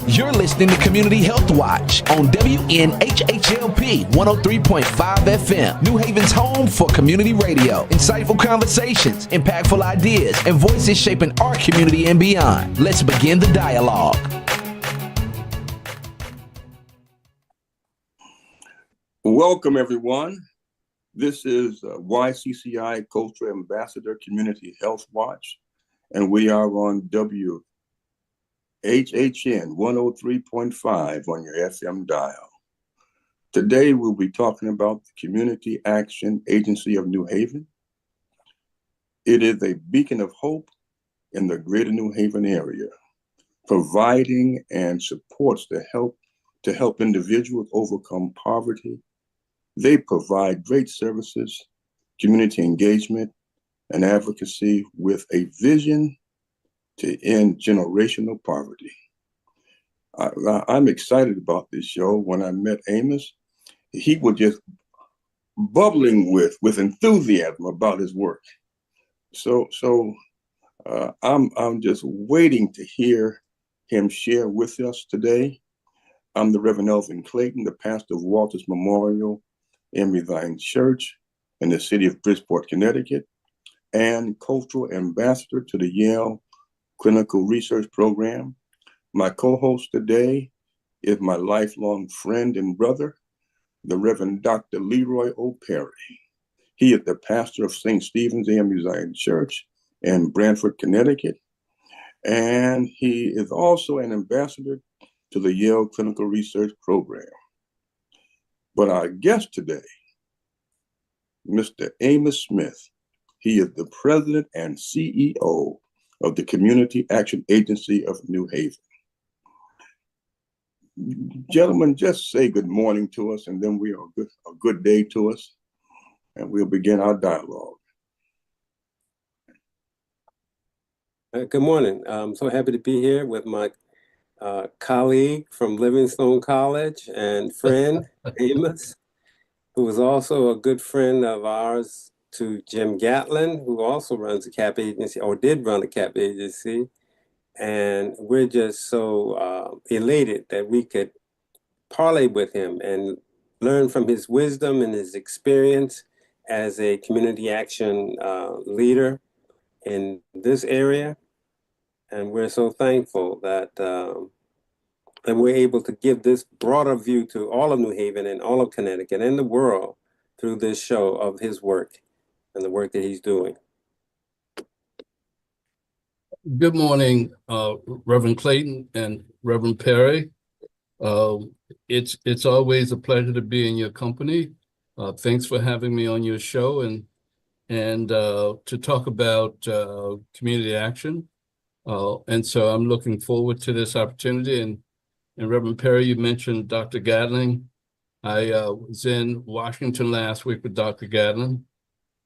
You're listening to Community Health Watch on WNHHLP 103.5 FM, New Haven's home for community radio. Insightful conversations, impactful ideas, and voices shaping our community and beyond. Let's begin the dialogue. Welcome, everyone. This is YCCI Cultural Ambassador Community Health Watch, and we are on WHHN 103.5 on your FM dial. Today, we'll be talking about the Community Action Agency of New Haven. It is a beacon of hope in the greater New Haven area, providing and supports to help individuals overcome poverty. They provide great services, community engagement, and advocacy with a vision to end generational poverty. I'm excited about this show. When I met Amos, he was just bubbling with enthusiasm about his work. So I'm just waiting to hear him share with us today. I'm the Reverend Elvin Clayton, the pastor of Walters Memorial Emory Zion Church in the city of Bridgeport, Connecticut, and cultural ambassador to the Yale Clinical Research Program. My co-host today is my lifelong friend and brother, the Reverend Dr. Leroy O. Perry. He is the pastor of St. Stephen's Emory Zion Church in Branford, Connecticut, and he is also an ambassador to the Yale Clinical Research Program. But our guest today, Mr. Amos Smith, he is the president and CEO of the Community Action Agency of New Haven. Gentlemen, just say good morning to us, and then a good day to us, and we'll begin our dialogue. Good morning. I'm so happy to be here with my colleague from Livingstone College and friend, Amos, who is also a good friend of ours to Jim Gatlin, who also runs a CAP agency, or did run a CAP agency. And we're just so elated that we could parlay with him and learn from his wisdom and his experience as a community action leader in this area. And we're so thankful that and we're able to give this broader view to all of New Haven and all of Connecticut and the world through this show of his work and the work that he's doing. Good morning, Reverend Clayton and Reverend Perry. It's always a pleasure to be in your company. Thanks for having me on your show and to talk about community action. And so I'm looking forward to this opportunity. And Reverend Perry, you mentioned Dr. Gatlin. I was in Washington last week with Dr. Gatlin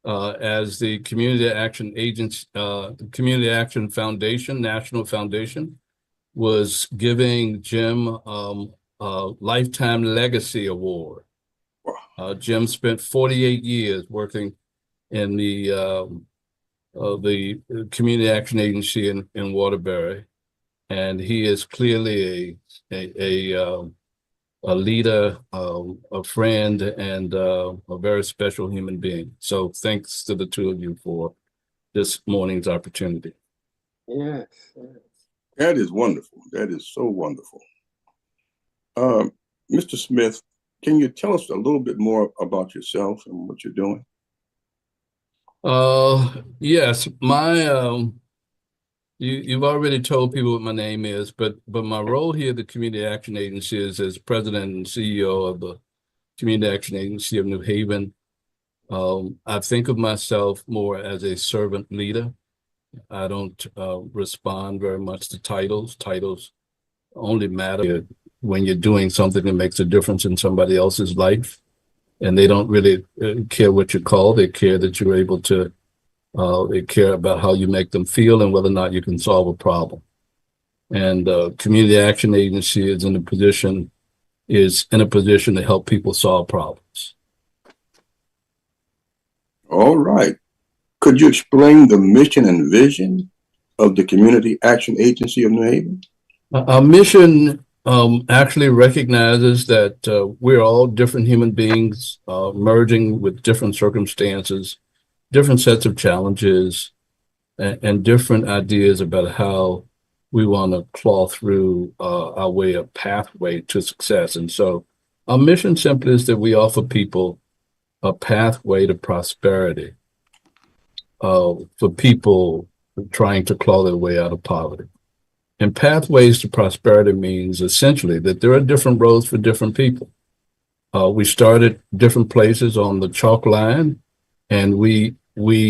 as the Community Action Agency, the Community Action Foundation, National Foundation, was giving Jim a Lifetime Legacy Award. Jim spent 48 years working in the Community Action Agency in Waterbury, and he is clearly a leader, a friend, and a very special human being. So thanks to the two of you for this morning's opportunity. Yes. That is wonderful. That is so wonderful. Mr. Smith, can you tell us a little bit more about yourself and what you're doing? Yes, you've already told people what my name is, but my role here at the Community Action Agency is as president and CEO of the Community Action Agency of New Haven. I think of myself more as a servant leader. I don't respond very much to titles. Titles only matter when you're doing something that makes a difference in somebody else's life. And they don't really care what you're called. They care that you're able to, they care about how you make them feel and whether or not you can solve a problem. And Community Action Agency is in a position to help people solve problems. All right. Could you explain the mission and vision of the Community Action Agency of New Haven? Our mission actually recognizes that we're all different human beings merging with different circumstances, different sets of challenges, and different ideas about how we want to claw through our way, a pathway to success. And so our mission simply is that we offer people a pathway to prosperity for people trying to claw their way out of poverty. And pathways to prosperity means essentially that there are different roads for different people. We start at different places on the chalk line, and we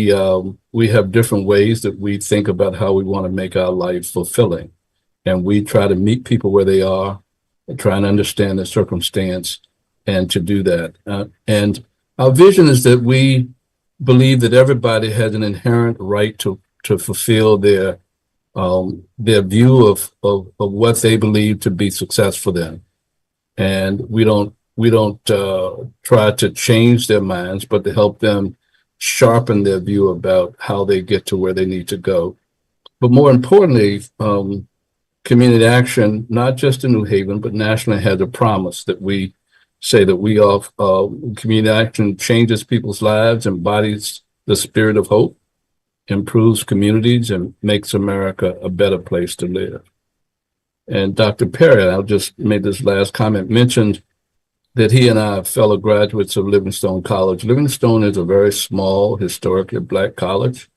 have different ways that we think about how we want to make our life fulfilling. And we try to meet people where they are and try and understand their circumstance and to do that. And our vision is that we believe that everybody has an inherent right to fulfill their view of what they believe to be success for them. And we don't try to change their minds, but to help them sharpen their view about how they get to where they need to go. But more importantly, community action, not just in New Haven, but nationally, has a promise that we say that we community action changes people's lives, embodies the spirit of hope, improves communities, and makes America a better place to live. And Dr. Perry, I'll just make this last comment, mentioned that he and I are fellow graduates of Livingstone College. Livingstone is a very small, historically Black college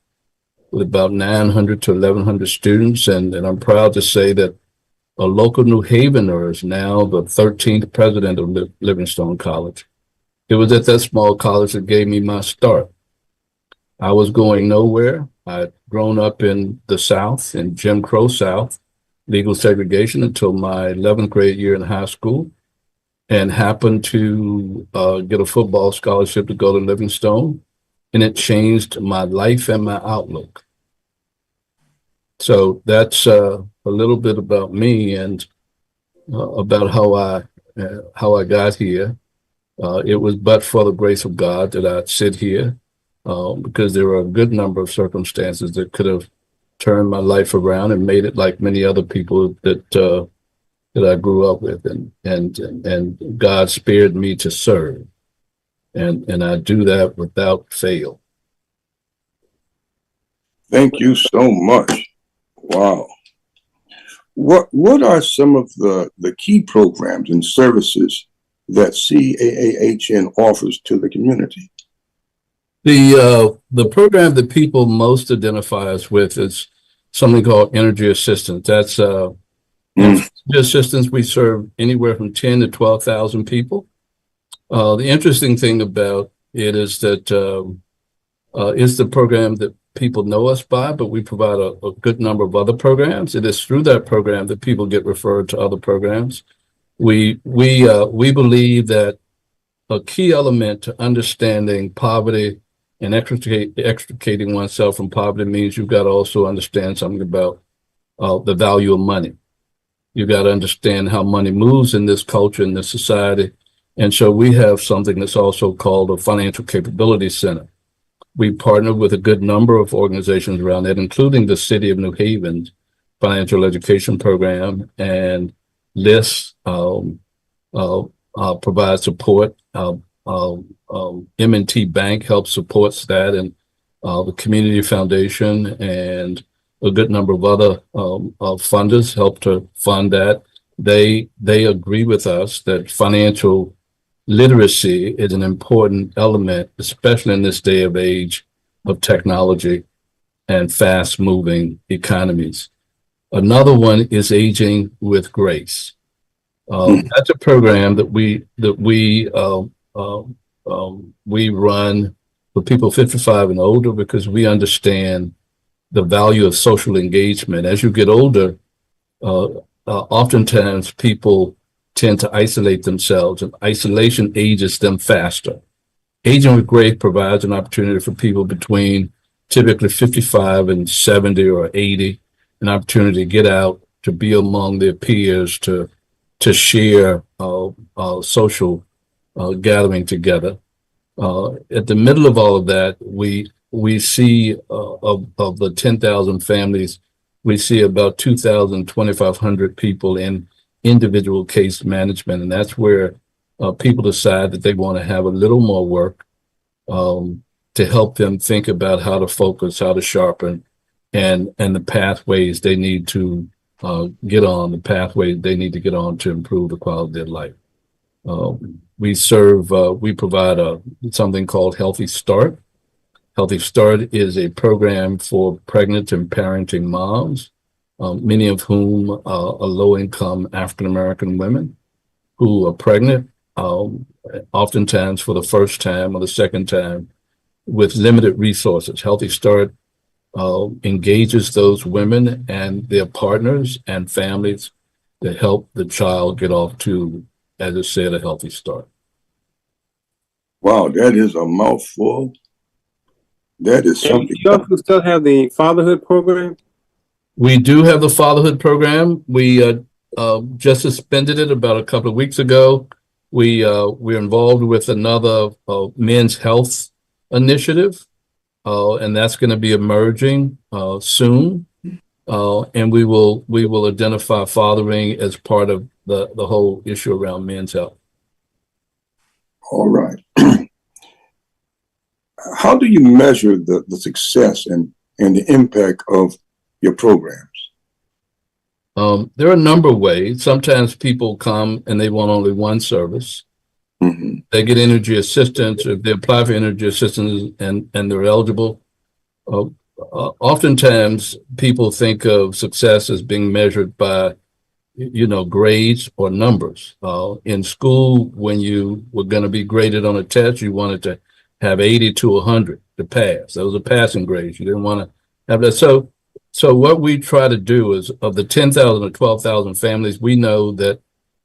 with about 900 to 1,100 students. And I'm proud to say that a local New Havener is now the 13th president of Livingstone College. It was at that small college that gave me my start. I was going nowhere. I'd grown up in the South, in Jim Crow South, legal segregation until my 11th grade year in high school, and happened to get a football scholarship to go to Livingstone, and it changed my life and my outlook. So that's a little bit about me and about how I got here. It was but for the grace of God that I sit here, because there were a good number of circumstances that could have turned my life around and made it like many other people that I grew up with, and God spared me to serve, and I do that without fail. Thank you so much. Wow. What are some of the key programs and services that CAAHN offers to the community? The program that people most identify us with is something called energy assistance. That's energy assistance. We serve anywhere from 10 to 12,000 people. The interesting thing about it is that it's the program that people know us by, but we provide a good number of other programs. It is through that program that people get referred to other programs. We believe that a key element to understanding poverty and extricating oneself from poverty means you've got to also understand something about the value of money. You got to understand how money moves in this culture, in this society. And so we have something that's also called a financial capability center. We partner with a good number of organizations around that, including the City of New Haven's financial education program, and LIST provides support. M&T Bank helps supports that, and the Community Foundation and a good number of other funders help to fund that. They agree with us that financial literacy is an important element, especially in this day of age of technology and fast moving economies. Another one is Aging with Grace. That's a program that we run for people 55 and older, because we understand the value of social engagement. As you get older, oftentimes people tend to isolate themselves, and isolation ages them faster. Aging with Grace provides an opportunity for people between typically 55 and 70 or 80, an opportunity to get out, to be among their peers, to share social gathering together. At the middle of all of that, we see of the 10,000 families, we see about 2,000, 2,500 people in individual case management. And that's where people decide that they want to have a little more work to help them think about how to focus, how to sharpen, and the pathways they need to get on, the pathway they need to get on to improve the quality of life. We provide something called Healthy Start. Healthy Start is a program for pregnant and parenting moms, many of whom are low-income African-American women who are pregnant, oftentimes for the first time or the second time, with limited resources. Healthy Start engages those women and their partners and families to help the child get off to, as I said, a healthy start. Wow, that is a mouthful. That is something. And you also still have the fatherhood program? We do have the fatherhood program. We just suspended it about a couple of weeks ago. We're involved with another men's health initiative, and that's going to be emerging soon. And we will identify fathering as part of the whole issue around men's health. All right. How do you measure the success and the impact of your programs? There are a number of ways. Sometimes people come and they want only one service. Mm-hmm. They get energy assistance. If they apply for energy assistance and they're eligible, oftentimes people think of success as being measured by, grades or numbers. In school, when you were going to be graded on a test, you wanted to have 80 to 100 to pass. Those are passing grades. You didn't want to have that. So what we try to do is, of the 10,000 or 12,000 families, we know that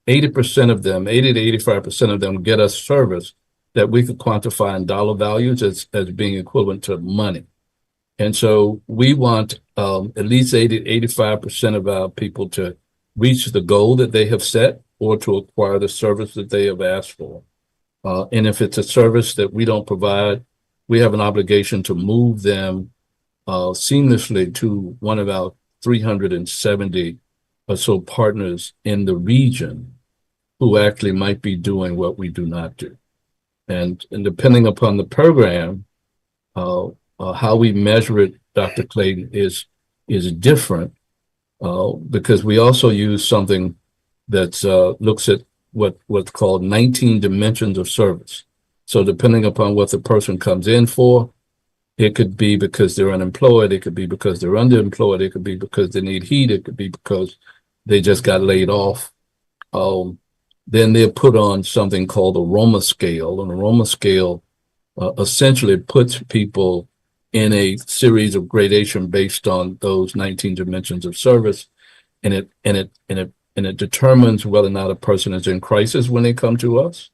80% of them, 80 to 85% of them get us service that we could quantify in dollar values as being equivalent to money. And so we want at least 80 to 85% of our people to reach the goal that they have set or to acquire the service that they have asked for. And if it's a service that we don't provide, we have an obligation to move them seamlessly to one of our 370 or so partners in the region who actually might be doing what we do not do. And depending upon the program, how we measure it, Dr. Clayton, is different because we also use something that looks at what's called 19 dimensions of service. So depending upon what the person comes in for, it could be because they're unemployed, it could be because they're underemployed, it could be because they need heat, it could be because they just got laid off. Then they're put on something called a Roma scale. And a Roma scale essentially puts people in a series of gradation based on those 19 dimensions of service. And it determines whether or not a person is in crisis when they come to us,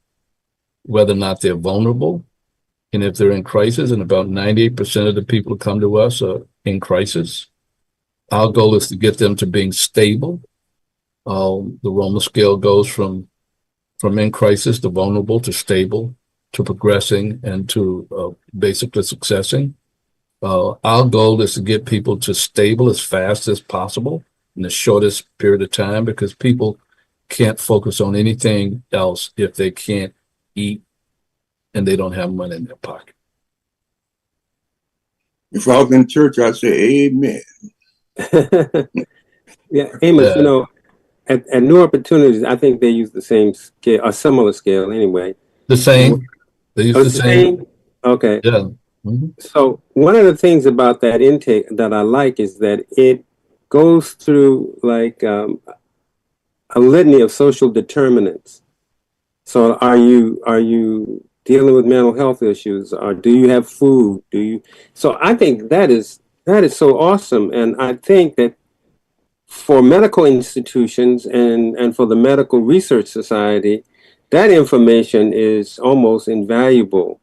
whether or not they're vulnerable. And if they're in crisis, and about 98% of the people who come to us are in crisis, our goal is to get them to being stable. The Roma scale goes from in crisis to vulnerable to stable to progressing and to basically successing. Our goal is to get people to stable as fast as possible in the shortest period of time, because people can't focus on anything else if they can't eat and they don't have money in their pocket. If I was in church, I'd say amen. Yeah, Amos, at New Opportunities, I think they use the same scale, a similar scale anyway. The same. They use the same. Okay. Yeah. Mm-hmm. So one of the things about that intake that I like is that it goes through like a litany of social determinants. So are you dealing with mental health issues, or do you have food? So I think that is so awesome. And I think that for medical institutions and for the Medical Research Society, that information is almost invaluable.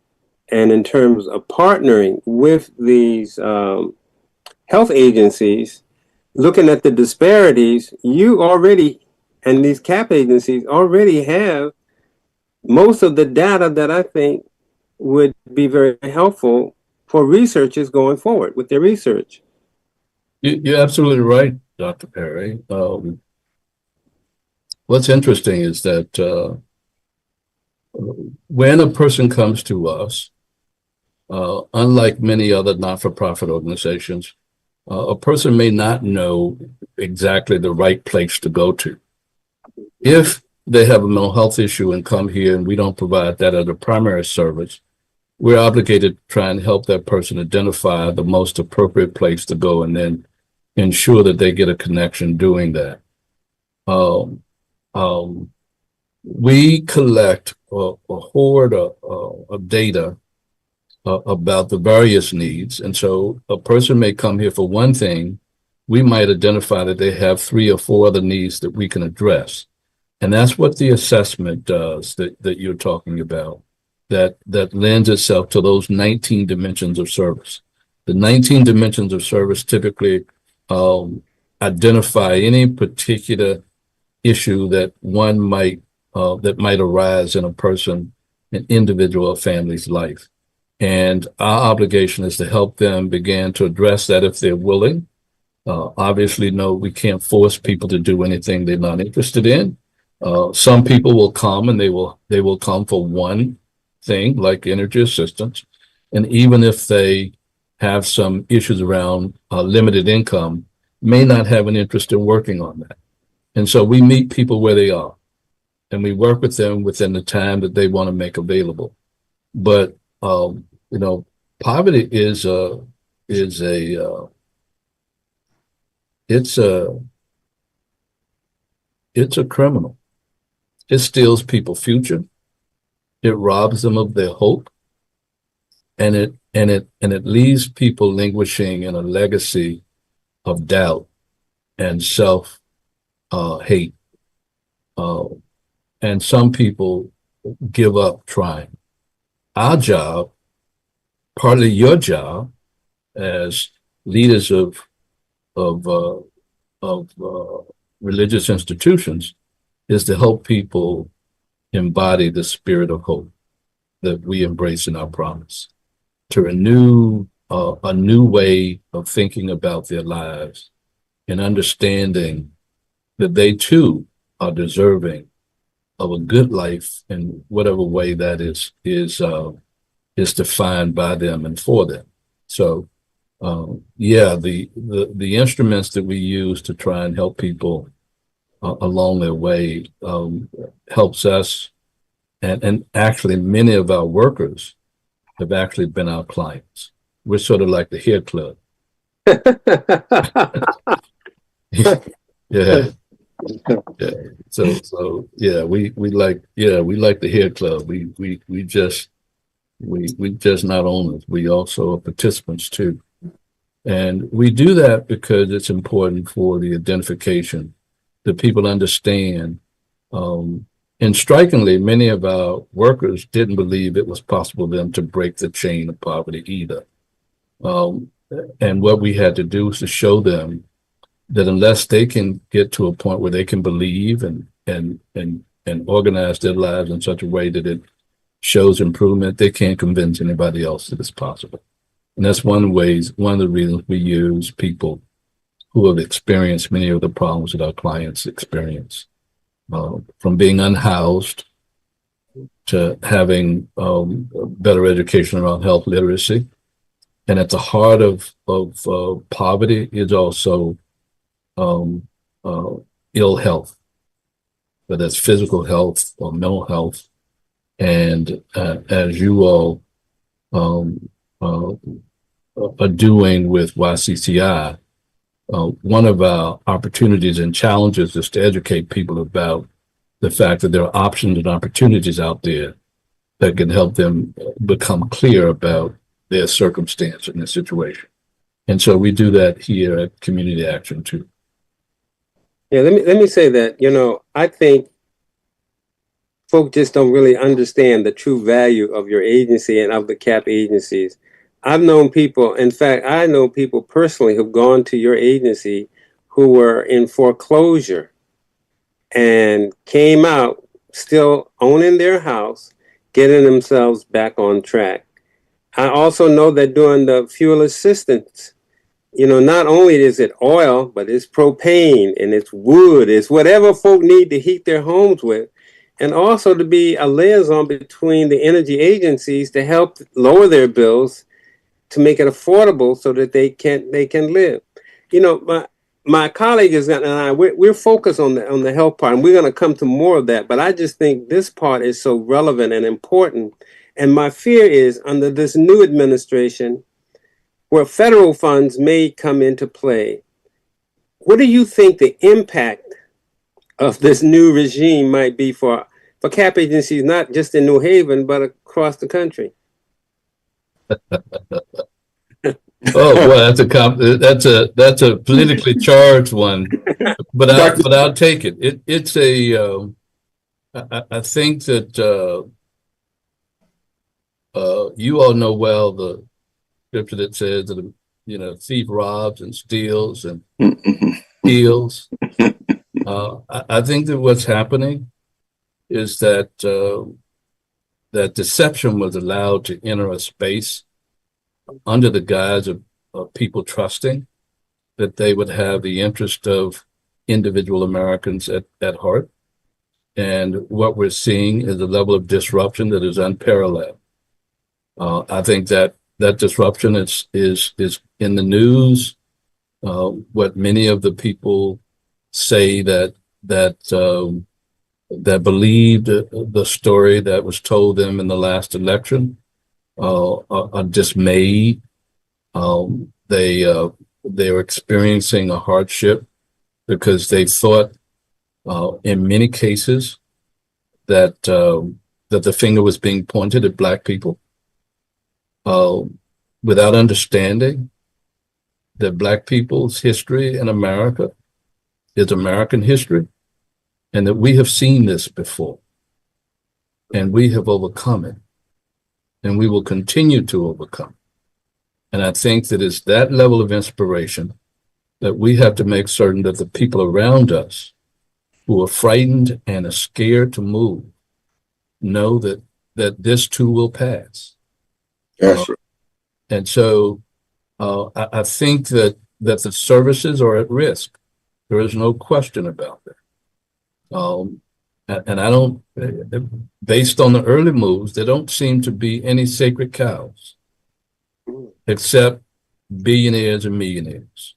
And in terms of partnering with these health agencies, looking at the disparities, you already, and these CAP agencies already have most of the data that I think would be very helpful for researchers going forward with their research. You're absolutely right, Dr. Perry. what's interesting is that when a person comes to us, unlike many other not-for-profit organizations, a person may not know exactly the right place to go to. If they have a mental health issue and come here and we don't provide that as a primary service, we're obligated to try and help that person identify the most appropriate place to go and then ensure that they get a connection doing that. We collect a hoard of data about the various needs. And so a person may come here for one thing, we might identify that they have 3 or 4 other needs that we can address. And that's what the assessment does that you're talking about, that lends itself to those 19 dimensions of service. The 19 dimensions of service typically identify any particular issue that one might arise in a person, an individual or family's life. And our obligation is to help them begin to address that if they're willing. Obviously, no, we can't force people to do anything they're not interested in. Some people will come and they will come for one thing like energy assistance. And even if they have some issues around limited income, may not have an interest in working on that. And so we meet people where they are and we work with them within the time that they want to make available. But, poverty it's a criminal. It steals people's future. It robs them of their hope. And it leaves people languishing in a legacy of doubt and self hate. And some people give up trying. Our job, partly your job as leaders of religious institutions, is to help people embody the spirit of hope that we embrace in our promise, to renew a new way of thinking about their lives and understanding that they too are deserving of a good life in whatever way that is defined by them and for them. So the instruments that we use to try and help people along their way helps us, and actually many of our workers have actually been our clients. We're sort of like the hair club. Yeah. So we like the hair club. We just not owners. We also are participants too. And we do that because it's important for the identification, that people understand. And strikingly, many of our workers didn't believe it was possible for them to break the chain of poverty either. And what we had to do was to show them that unless they can get to a point where they can believe and organize their lives in such a way that it shows improvement, they can't convince anybody else that it's possible. And that's one of the reasons we use people who have experienced many of the problems that our clients experience, from being unhoused to having better education around health literacy. And at the heart of poverty is also ill health, whether that's physical health or mental health. And as you all are doing with YCCI, one of our opportunities and challenges is to educate people about the fact that there are options and opportunities out there that can help them become clear about their circumstance and their situation. And so we do that here at Community Action too. Yeah, let me say that, I think folks just don't really understand the true value of your agency and of the CAP agencies. I've known people, in fact, I know people personally who've gone to your agency who were in foreclosure and came out still owning their house, getting themselves back on track. I also know that during the fuel assistance not only is it oil, but it's propane and it's wood, it's whatever folk need to heat their homes with. And also to be a liaison between the energy agencies to help lower their bills to make it affordable so that they can live. My colleague and I, we're focused on the health part, and we're going to come to more of that. But I just think this part is so relevant and important. And my fear is under this new administration, where federal funds may come into play, what do you think the impact of this new regime might be for cap agencies, not just in New Haven, but across the country? Oh well, that's a politically charged one, but I'll take it. It's a I think that you all know well the scripture that says that thief robs and steals and steals. I think that what's happening is that that deception was allowed to enter a space under the guise of people trusting that they would have the interest of individual Americans at heart. And what we're seeing is a level of disruption that is unparalleled. I think that disruption is in the news. What many of the people say that believed the story that was told them in the last election are dismayed. They were experiencing a hardship because they thought, in many cases, that the finger was being pointed at Black people, without understanding that Black people's history in America is American history, and that we have seen this before, and we have overcome it. And we will continue to overcome. And I think that it's that level of inspiration that we have to make certain that the people around us who are frightened and are scared to move know that this too will pass. That's right. And so I think that the services are at risk. There is no question about that. And I don't, based on the early moves, there don't seem to be any sacred cows, except billionaires and millionaires.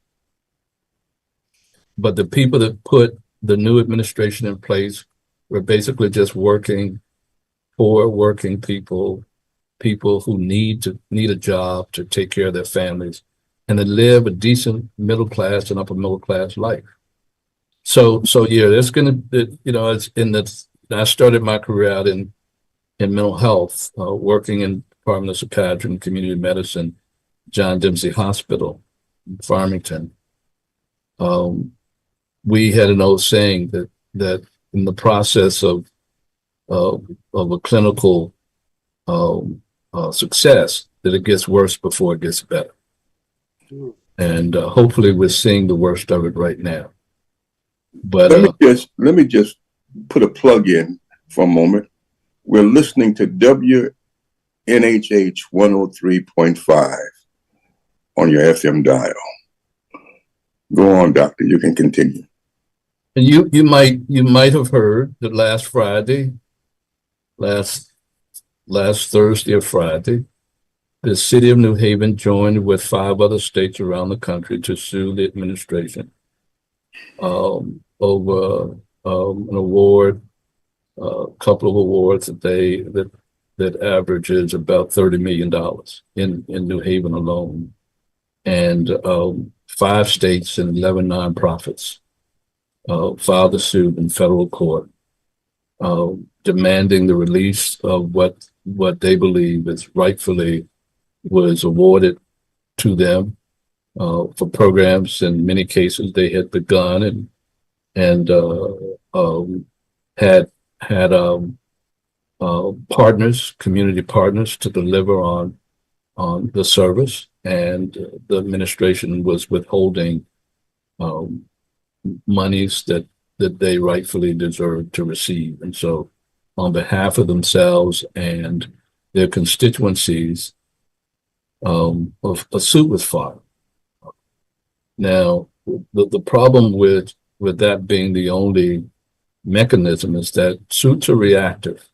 But the people that put the new administration in place were basically just working for working people who need a job to take care of their families and to live a decent middle class and upper middle class life. So yeah, there's going to, it's I started my career out in mental health, working in Department of Psychiatry and Community Medicine, John Dempsey Hospital in Farmington. We had an old saying that in the process of a clinical success, that it gets worse before it gets better. And hopefully we're seeing the worst of it right now. But let me just put a plug in for a moment. We're listening to WNHH 103.5 on your FM dial. Go on, Doctor. You can continue. And you might have heard that last Thursday or Friday, the city of New Haven joined with 5 other states around the country to sue the administration over an award, a couple of awards that averages about $30 million in New Haven alone, and 5 states and 11 nonprofits filed a suit in federal court, demanding the release of what they believe is rightfully was awarded to them for programs in many cases they had begun and had partners, community partners, to deliver on the service, and the administration was withholding monies that they rightfully deserved to receive. And so on behalf of themselves and their constituencies, a suit was filed. Now, the problem with that being the only mechanism is that suits are reactive,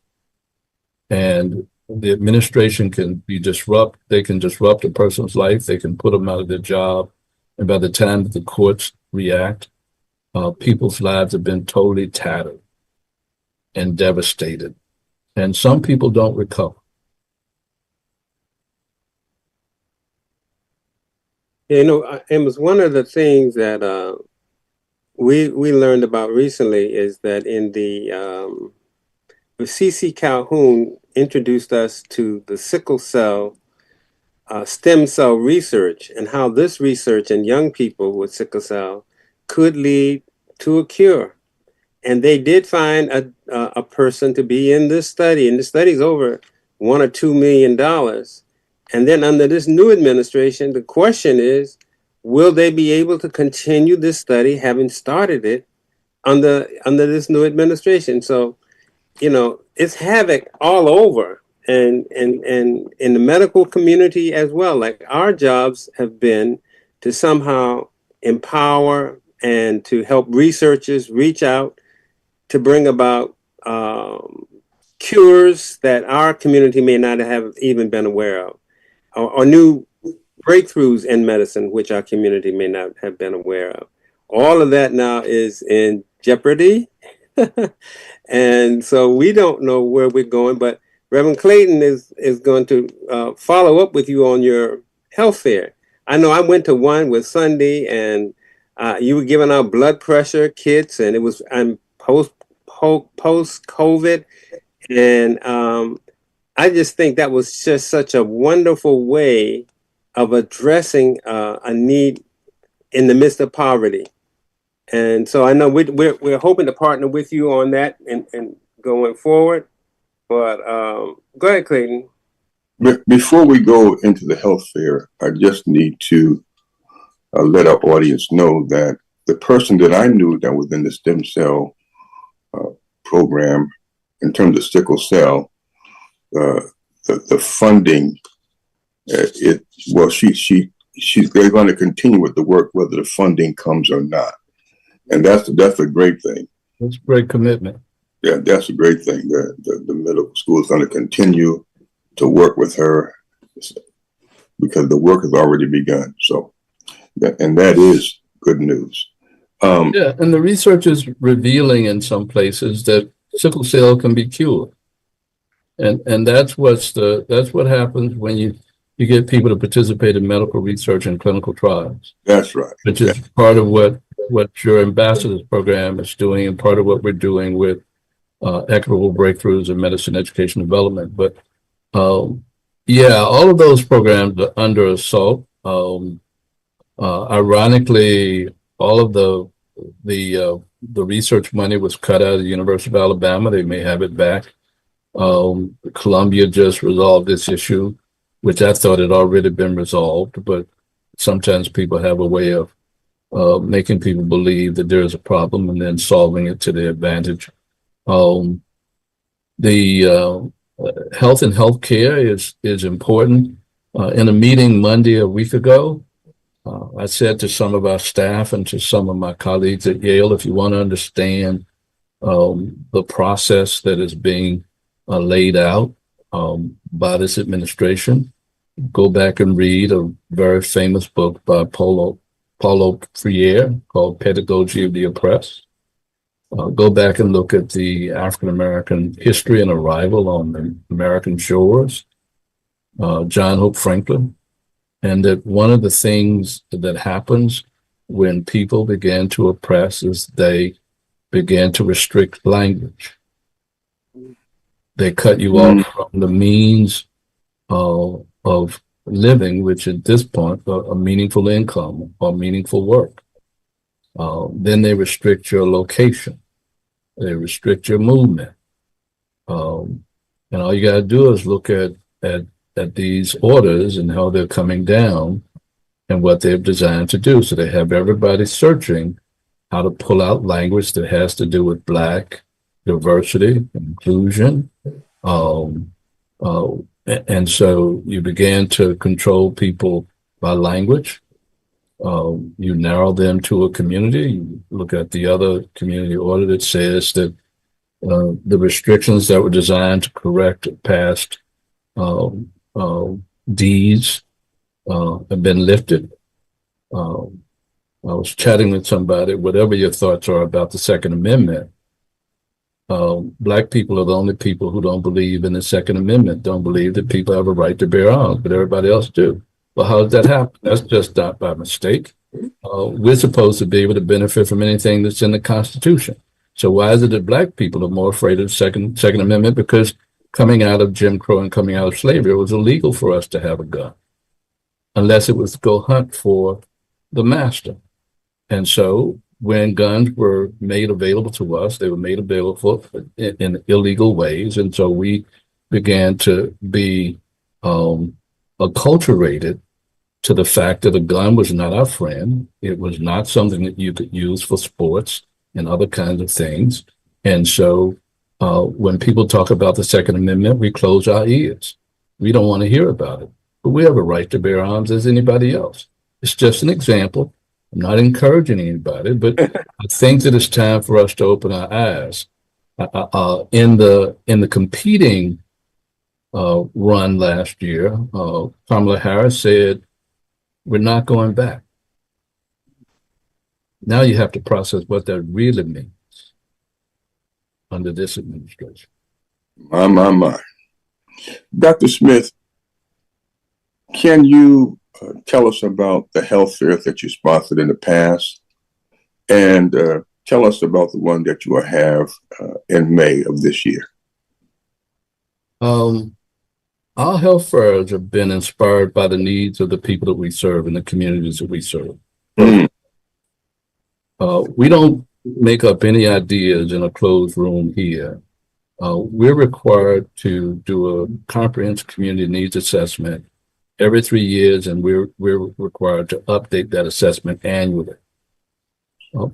and the administration can they can disrupt a person's life, they can put them out of their job, and by the time that the courts react, people's lives have been totally tattered and devastated, and some people don't recover. You know, it was one of the things that we learned about recently is that in the C.C. Calhoun introduced us to the sickle cell stem cell research and how this research in young people with sickle cell could lead to a cure. And they did find a person to be in this study, and the study's over $1 or $2 million. And then under this new administration, the question is, will they be able to continue this study, having started it under this new administration? So, you know, it's havoc all over, and in the medical community as well. Like, our jobs have been to somehow empower and to help researchers reach out to bring about cures that our community may not have even been aware of, or new breakthroughs in medicine which our community may not have been aware of. All of that now is in jeopardy. And so we don't know where we're going, but Reverend Clayton is going to follow up with you on your health fair. I know I went to one with Sunday, and you were giving out blood pressure kits, and it was post COVID, and I just think that was just such a wonderful way of addressing a need in the midst of poverty. And so I know we're hoping to partner with you on that and going forward. But go ahead, Clayton. Before we go into the health fair, I just need to let our audience know that the person that I knew that was in the stem cell program, in terms of sickle cell, the funding, they're going to continue with the work whether the funding comes or not, and that's a great thing. That's a great commitment. Yeah, that's a great thing. The medical school is going to continue to work with her because the work has already begun. So, and that is good news. Yeah, and the research is revealing in some places that sickle cell can be cured, and that's what happens when you get people to participate in medical research and clinical trials. That's right. Which is part of what your ambassadors program is doing, and part of what we're doing with equitable breakthroughs in medicine, education, development. But yeah, all of those programs are under assault. Ironically, all of the research money was cut out of the University of Alabama. They may have it back. Columbia just resolved this issue, which I thought had already been resolved, but sometimes people have a way of making people believe that there is a problem and then solving it to their advantage. The health and healthcare is important. In a meeting Monday a week ago, I said to some of our staff and to some of my colleagues at Yale, if you want to understand the process that is being laid out by this administration, go back and read a very famous book by Paulo Freire called Pedagogy of the Oppressed. Go back and look at the African-American history and arrival on the American shores, John Hope Franklin, and that one of the things that happens when people begin to oppress is they begin to restrict language. They cut you off from the means of living, which at this point, a meaningful income or meaningful work. Then they restrict your location. They restrict your movement. And all you got to do is look at these orders and how they're coming down and what they've designed to do. So they have everybody searching how to pull out language that has to do with Black diversity, inclusion. And so you began to control people by language. You narrow them to a community. You look at the other community order that says that the restrictions that were designed to correct past um, deeds have been lifted. I was chatting with somebody, whatever your thoughts are about the Second Amendment, Black people are the only people who don't believe in the Second Amendment, don't believe that people have a right to bear arms, but everybody else do. Well, how does that happen? That's just not by mistake. We're supposed to be able to benefit from anything that's in the Constitution. So why is it that Black people are more afraid of the Second Amendment? Because coming out of Jim Crow and coming out of slavery, it was illegal for us to have a gun, unless it was to go hunt for the master. And so when guns were made available to us, they were made available in illegal ways. And so we began to be acculturated to the fact that a gun was not our friend. It was not something that you could use for sports and other kinds of things. And so when people talk about the Second Amendment, we close our ears. We don't want to hear about it. But we have a right to bear arms as anybody else. It's just an example. I'm not encouraging anybody, but I think that it's time for us to open our eyes. In the competing run last year, Kamala Harris said, "We're not going back." Now you have to process what that really means under this administration. My. Dr. Smith, can you tell us about the health fairs that you sponsored in the past, and tell us about the one that you will have in May of this year? Our health fairs have been inspired by the needs of the people that we serve and the communities that we serve. Mm. We don't make up any ideas in a closed room here. We're required to do a comprehensive community needs assessment every 3 years, and we're required to update that assessment annually.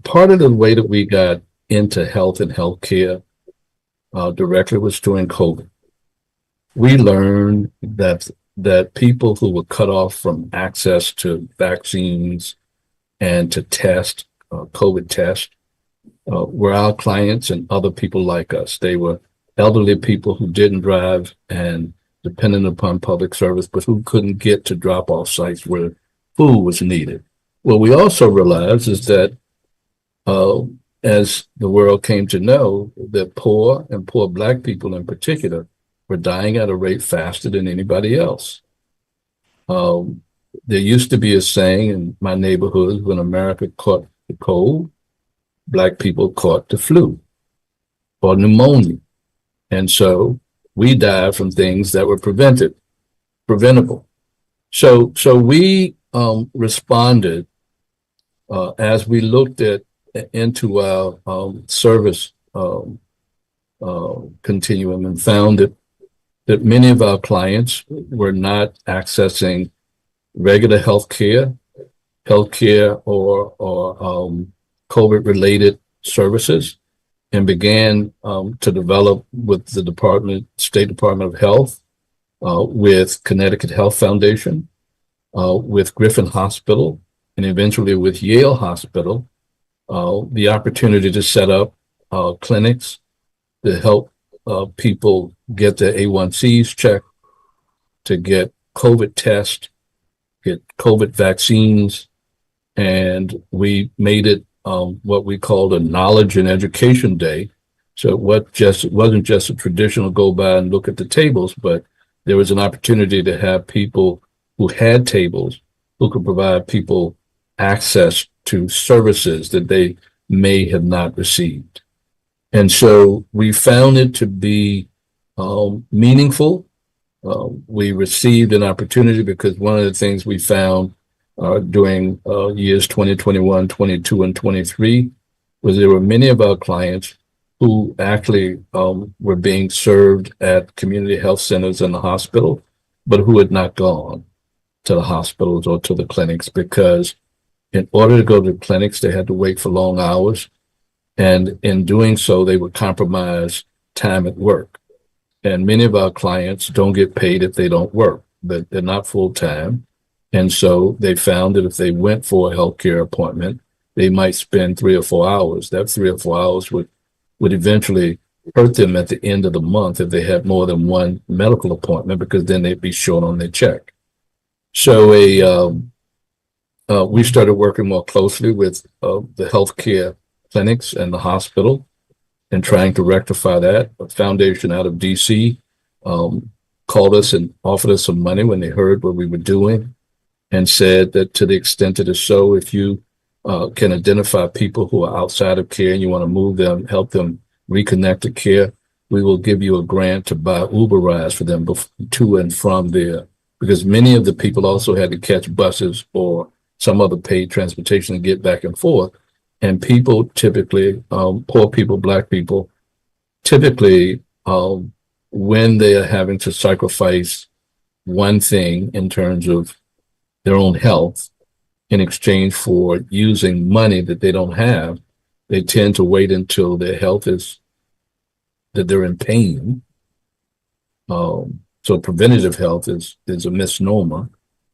Part of the way that we got into health and healthcare directly was during COVID. We learned that people who were cut off from access to vaccines and to test, COVID test, were our clients and other people like us. They were elderly people who didn't drive and dependent upon public service, but who couldn't get to drop-off sites where food was needed. What we also realized is that as the world came to know, that poor and poor Black people in particular were dying at a rate faster than anybody else. There used to be a saying in my neighborhood, when America caught the cold, Black people caught the flu or pneumonia. And so we died from things that were preventable. So we responded as we looked into our service continuum and found that many of our clients were not accessing regular healthcare or COVID-related services, and began to develop with the State Department of Health, with Connecticut Health Foundation, with Griffin Hospital, and eventually with Yale Hospital, the opportunity to set up clinics to help people get their A1Cs checked, to get COVID tests, get COVID vaccines, and we made it what we called a knowledge and education day. So it wasn't just a traditional go by and look at the tables, but there was an opportunity to have people who had tables who could provide people access to services that they may have not received. And so we found it to be meaningful. We received an opportunity because one of the things we found during years 2021, 22, and 23 was there were many of our clients who actually were being served at community health centers in the hospital, but who had not gone to the hospitals or to the clinics, because in order to go to the clinics, they had to wait for long hours. And in doing so, they would compromise time at work. And many of our clients don't get paid if they don't work, but they're not full time. And so they found that if they went for a healthcare appointment, they might spend 3 or 4 hours. That 3 or 4 hours would eventually hurt them at the end of the month if they had more than one medical appointment, because then they'd be short on their check. So we started working more closely with the healthcare clinics and the hospital and trying to rectify that. A foundation out of DC called us and offered us some money when they heard what we were doing, and said that to the extent that it's so, if you can identify people who are outside of care and you want to move them, help them reconnect to care, we will give you a grant to buy Uber rides for them to and from there. Because many of the people also had to catch buses or some other paid transportation to get back and forth. And people typically, poor people, Black people, typically, when they are having to sacrifice one thing in terms of their own health in exchange for using money that they don't have, they tend to wait until their health is, that they're in pain. So preventative health is a misnomer.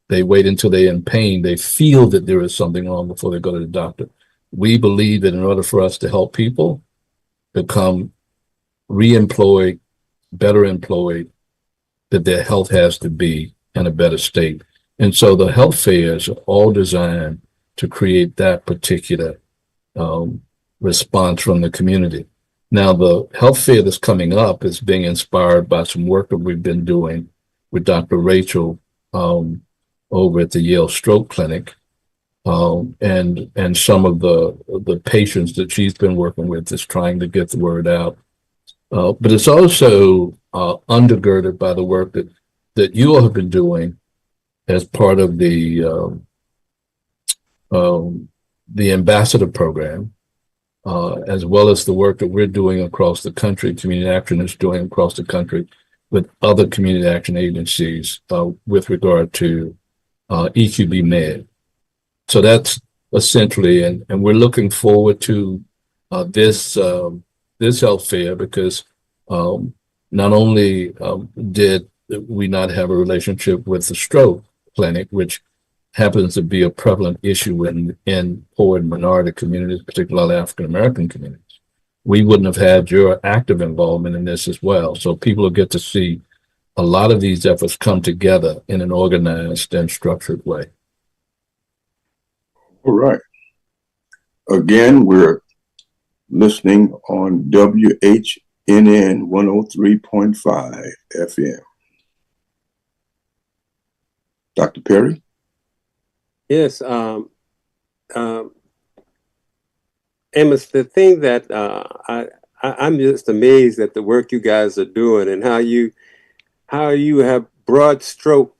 They wait until they're in pain. They feel that there is something wrong before they go to the doctor. We believe that in order for us to help people become re-employed, better employed, that their health has to be in a better state. And so the health fairs are all designed to create that particular response from the community. Now, the health fair that's coming up is being inspired by some work that we've been doing with Dr. Rachel over at the Yale Stroke Clinic, and some of the patients that she's been working with is trying to get the word out. But it's also undergirded by the work that you all have been doing as part of the ambassador program, as well as the work that we're doing across the country, Community Action is doing across the country with other community action agencies with regard to EQB Med. So that's essentially, and we're looking forward to this health fair, because not only did we not have a relationship with the stroke clinic, which happens to be a prevalent issue in poor and minority communities, particularly African American communities, we wouldn't have had your active involvement in this as well. So people will get to see a lot of these efforts come together in an organized and structured way. All right. Again, we're listening on WHNN 103.5 FM. Dr. Perry? Yes, Amos, the thing that I'm just amazed at the work you guys are doing, and how you have broad stroke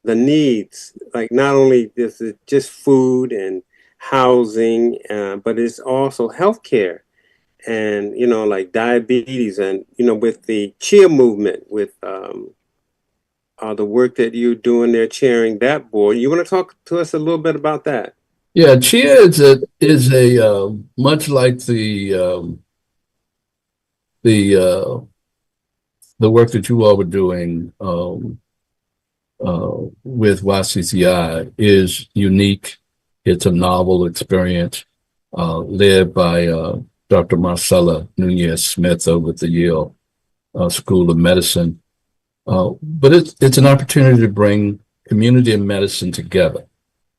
the needs. Like, not only this is just food and housing, but it's also healthcare, and like diabetes, and with the CHEER movement, with the work that you're doing there, chairing that board. You want to talk to us a little bit about that? Yeah, CHEER is a much like the work that you all were doing with YCCI is unique. It's a novel experience led by Dr. Marcella Nunez-Smith over at the Yale School of Medicine. But it's an opportunity to bring community and medicine together,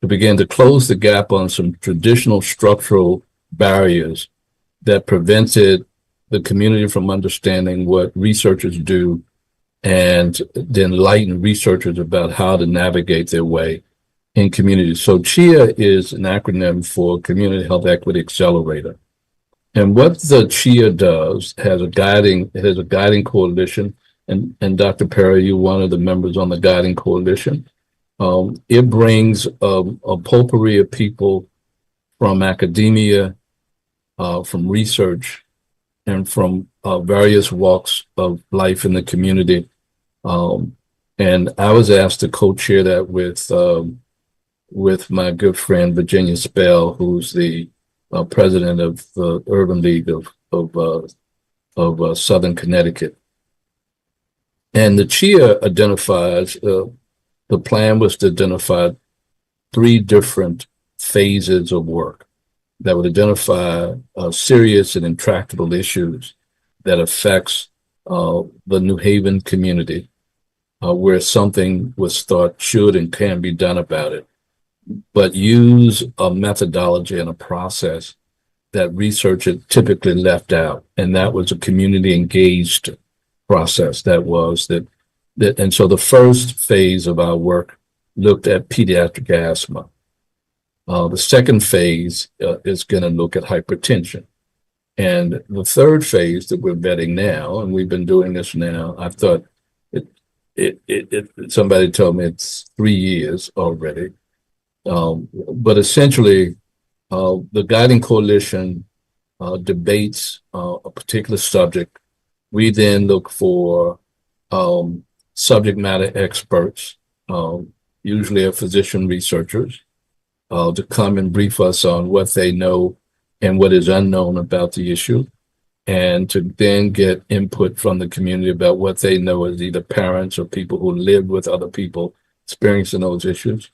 to begin to close the gap on some traditional structural barriers that prevented the community from understanding what researchers do, and to enlighten researchers about how to navigate their way in communities. So CHEER is an acronym for Community Health Equity Accelerator. And what the CHEER does has a guiding coalition, and Dr. Perry, you're one of the members on the guiding coalition. It brings a potpourri of people from academia, from research, and from various walks of life in the community. And I was asked to co-chair that with my good friend Virginia Spell, who's the president of the Urban League of Southern Connecticut. And the CHEER identifies the plan was to identify 3 different phases of work that would identify serious and intractable issues that affects the New Haven community, where something was thought should and can be done about it, but use a methodology and a process that research had typically left out. And that was a community engaged process and so the first phase of our work looked at pediatric asthma. The second phase is going to look at hypertension. And the third phase that we're vetting now, and we've been doing this now, I thought somebody told me it's 3 years already. But essentially, the Guiding Coalition debates a particular subject. We then look for subject matter experts, usually are physician researchers, to come and brief us on what they know and what is unknown about the issue, and to then get input from the community about what they know as either parents or people who live with other people experiencing those issues,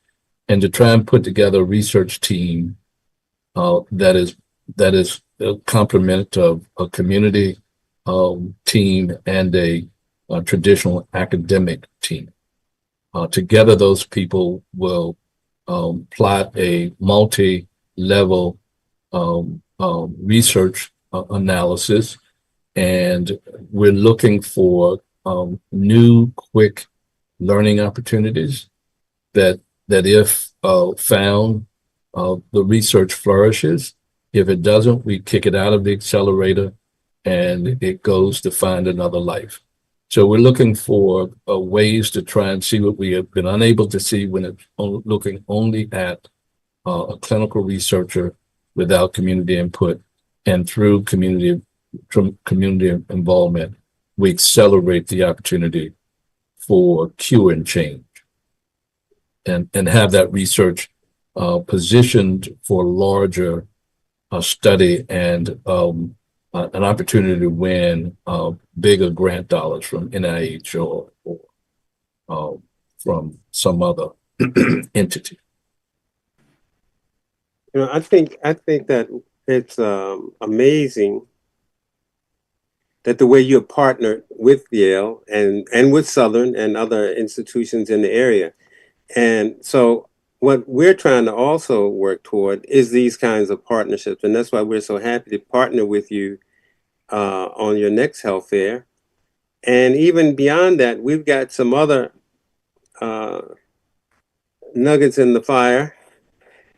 and to try and put together a research team that is a complement of a community team and a traditional academic team. Together, those people will plot a multi-level research analysis, and we're looking for new, quick learning opportunities that if found, the research flourishes. If it doesn't, we kick it out of the accelerator and it goes to find another life. So we're looking for ways to try and see what we have been unable to see when it's looking only at a clinical researcher without community input, and through community involvement, we accelerate the opportunity for cure and change, and have that research positioned for larger study and an opportunity to win bigger grant dollars from NIH or from some other entity. I think that it's amazing that the way you're partnered with Yale and with Southern and other institutions in the area. And so what we're trying to also work toward is these kinds of partnerships. And that's why we're so happy to partner with you on your next health fair. And even beyond that, we've got some other nuggets in the fire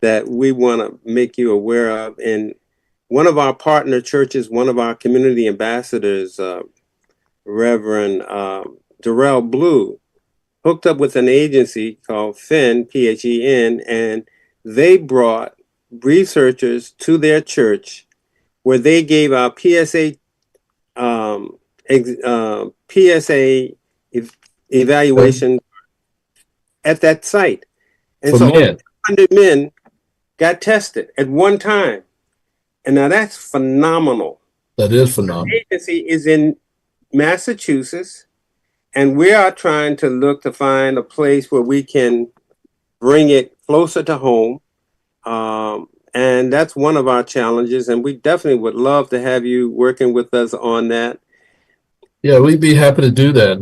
that we want to make you aware of. And one of our partner churches, one of our community ambassadors, Reverend Darrell Blue, hooked up with an agency called PHEN, PHEN, and they brought researchers to their church where they gave our PSA evaluation at that site. And For so men. 100 men got tested at one time. And now that's phenomenal. That is phenomenal. The agency is in Massachusetts, and we are trying to look to find a place where we can bring it closer to home. And that's one of our challenges. And we definitely would love to have you working with us on that. Yeah, we'd be happy to do that.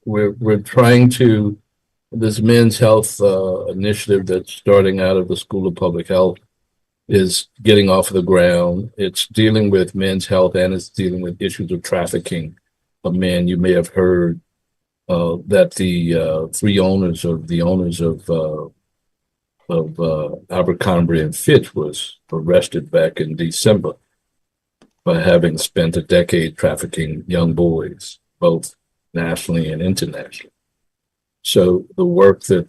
We're trying to, this men's health initiative that's starting out of the School of Public Health is getting off the ground. It's dealing with men's health, and it's dealing with issues of trafficking of men. You may have heard that the 3 owners of Abercrombie and Fitch was arrested back in December by having spent a decade trafficking young boys, both nationally and internationally. So the work that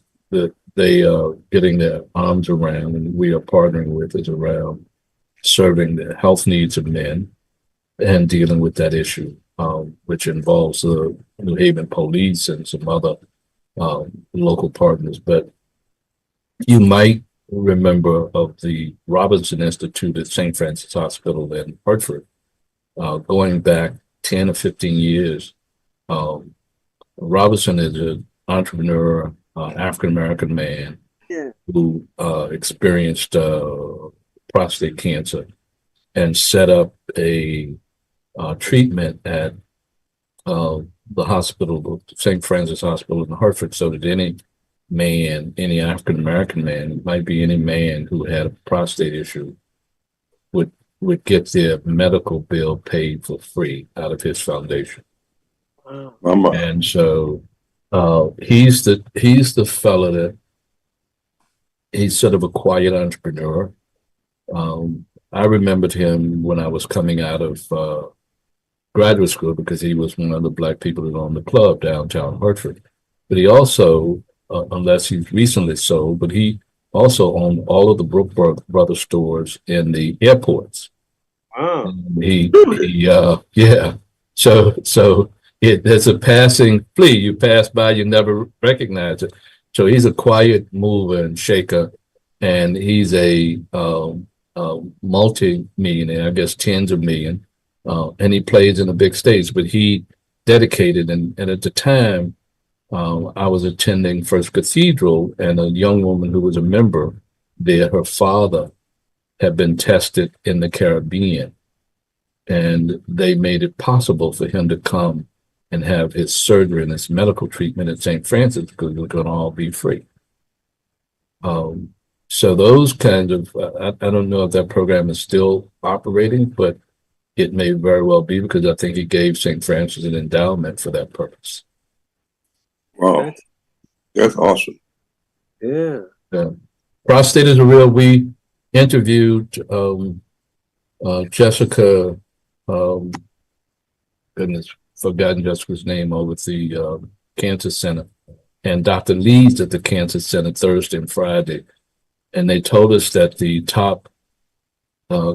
they are getting their arms around and we are partnering with is around serving the health needs of men and dealing with that issue, which involves the New Haven police and some other local partners. But you might remember of the Robinson Institute at St. Francis Hospital in Hartford, going back 10 or 15 years. Robinson is entrepreneur, African American man who experienced prostate cancer and set up a treatment at the hospital, St. Francis Hospital in Hartford, so that any man, any African American man, it might be any man who had a prostate issue, would get their medical bill paid for free out of his foundation. Mama. And so he's the fellow that he's sort of a quiet entrepreneur. I remembered him when I was coming out of graduate school because he was one of the Black people that owned the club downtown Hartford. But he also, unless he's recently sold, but he also owned all of the Brook Brothers stores in the airports. Wow. Yeah. So there's a passing flea. You pass by, you never recognize it. So he's a quiet mover and shaker, and he's a multi-millionaire, I guess tens of million, and he plays in a big stage. But he dedicated, and at the time, I was attending First Cathedral, and a young woman who was a member there, her father had been tested in the Caribbean, and they made it possible for him to come and have his surgery and his medical treatment at St. Francis because it was going to all be free. So those kinds of, I don't know if that program is still operating, but it may very well be because I think he gave St. Francis an endowment for that purpose. Wow, that's awesome. Yeah. Prostate is a real. We interviewed Jessica, goodness, forgotten Jessica's name, over at the Cancer Center, and Dr. Lee's at the Cancer Center Thursday and Friday, and they told us that the top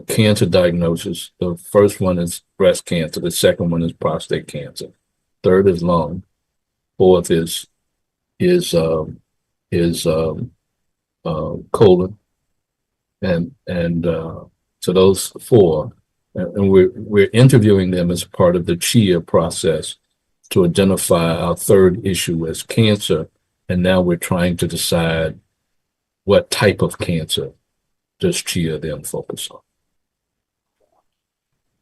cancer diagnosis, the first one is breast cancer, the second one is prostate cancer, third is lung, fourth is colon, and so those four, and we're interviewing them as part of the CHIA process to identify our third issue as cancer, and now we're trying to decide what type of cancer does CHIA then focus on.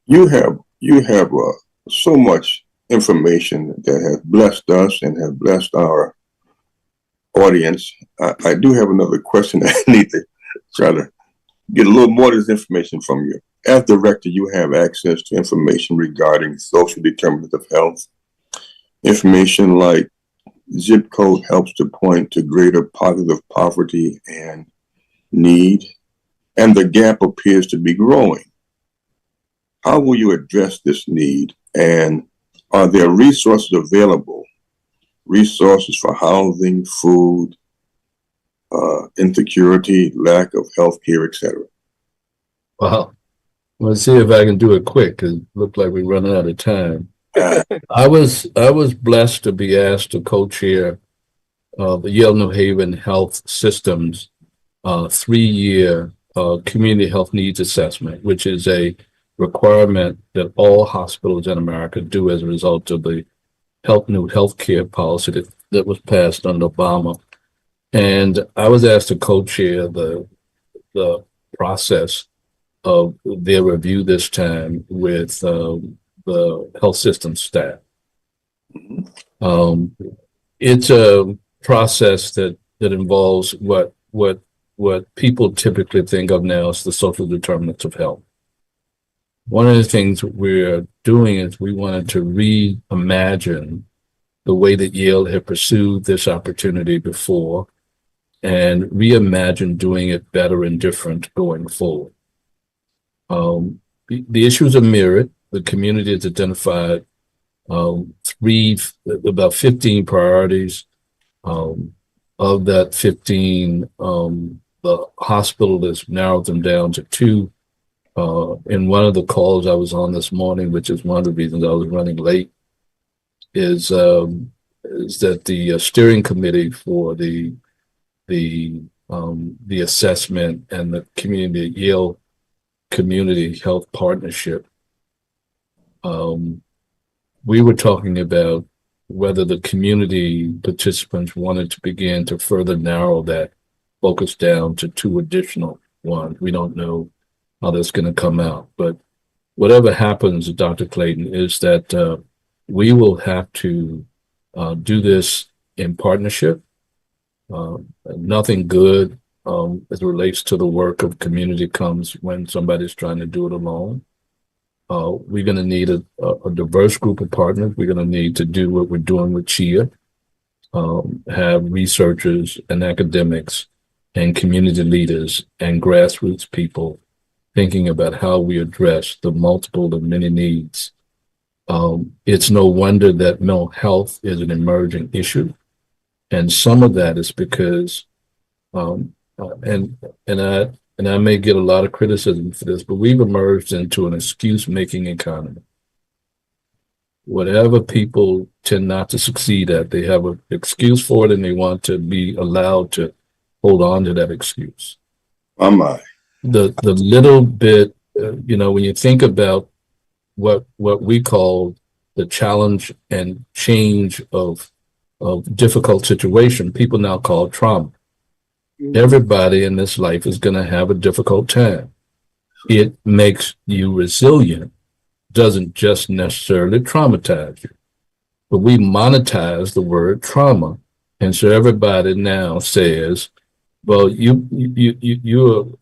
You have so much information that has blessed us and has blessed our audience. I do have another question that I need to try to get a little more of this information from you. As director, you have access to information regarding social determinants of health. Information like zip code helps to point to greater pockets of poverty and need, and the gap appears to be growing. How will you address this need, and are there resources available? Resources for housing, food, insecurity, lack of health care, etc. Well, let's see if I can do it quick because it looked like we're running out of time. I was blessed to be asked to co-chair the Yale New Haven Health Systems 3-year community health needs assessment, which is a requirement that all hospitals in America do as a result of the new healthcare policy that was passed under Obama. And I was asked to co-chair the process of their review this time with the health system staff. It's a process that involves what people typically think of now as the social determinants of health. One of the things we're doing is we wanted to reimagine the way that Yale had pursued this opportunity before and reimagine doing it better and different going forward. The issues are mirrored. The community has identified about 15 priorities. Of that 15, the hospital has narrowed them down to 2. In one of the calls I was on this morning, which is one of the reasons I was running late, is that the steering committee for the assessment and the Yale Community Health Partnership, we were talking about whether the community participants wanted to begin to further narrow that focus down to 2 additional ones. We don't know how that's going to come out, but whatever happens, Dr. Clayton, is that we will have to do this in partnership. Nothing good as it relates to the work of community comes when somebody's trying to do it alone. We're going to need a diverse group of partners. We're going to need to do what we're doing with CHIA, have researchers and academics and community leaders and grassroots people thinking about how we address the multiple and many needs. It's no wonder that mental health is an emerging issue. And some of that is because, and I may get a lot of criticism for this, but we've emerged into an excuse-making economy. Whatever people tend not to succeed at, they have an excuse for it and they want to be allowed to hold on to that excuse. Oh my. The little bit, when you think about what we call the challenge and change of difficult situation, people now call trauma. Everybody in this life is going to have a difficult time. It makes you resilient, doesn't just necessarily traumatize you. But we monetize the word trauma. And so everybody now says, well, you're, because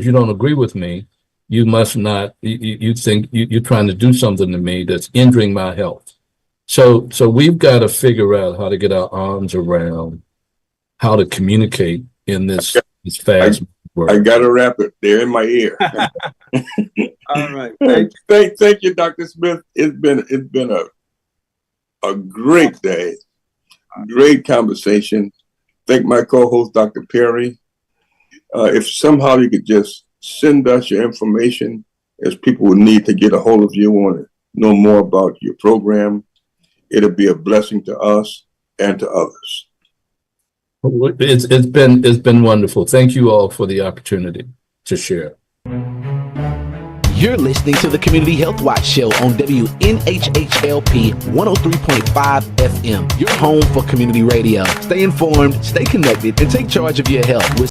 you don't agree with me, you must not, you think you're trying to do something to me that's injuring my health. So we've got to figure out how to get our arms around how to communicate in this fast world. I got to wrap it. They're in my ear. All right. Thank you, Dr. Smith. It's been a great day, great conversation. Thank my co-host, Dr. Perry. If somehow you could just send us your information, as people will need to get a hold of you, want to know more about your program, it'll be a blessing to us and to others. It's been wonderful. Thank you all for the opportunity to share. You're listening to the Community Health Watch Show on WNHHLP 103.5 FM, your home for community radio. Stay informed, stay connected, and take charge of your health with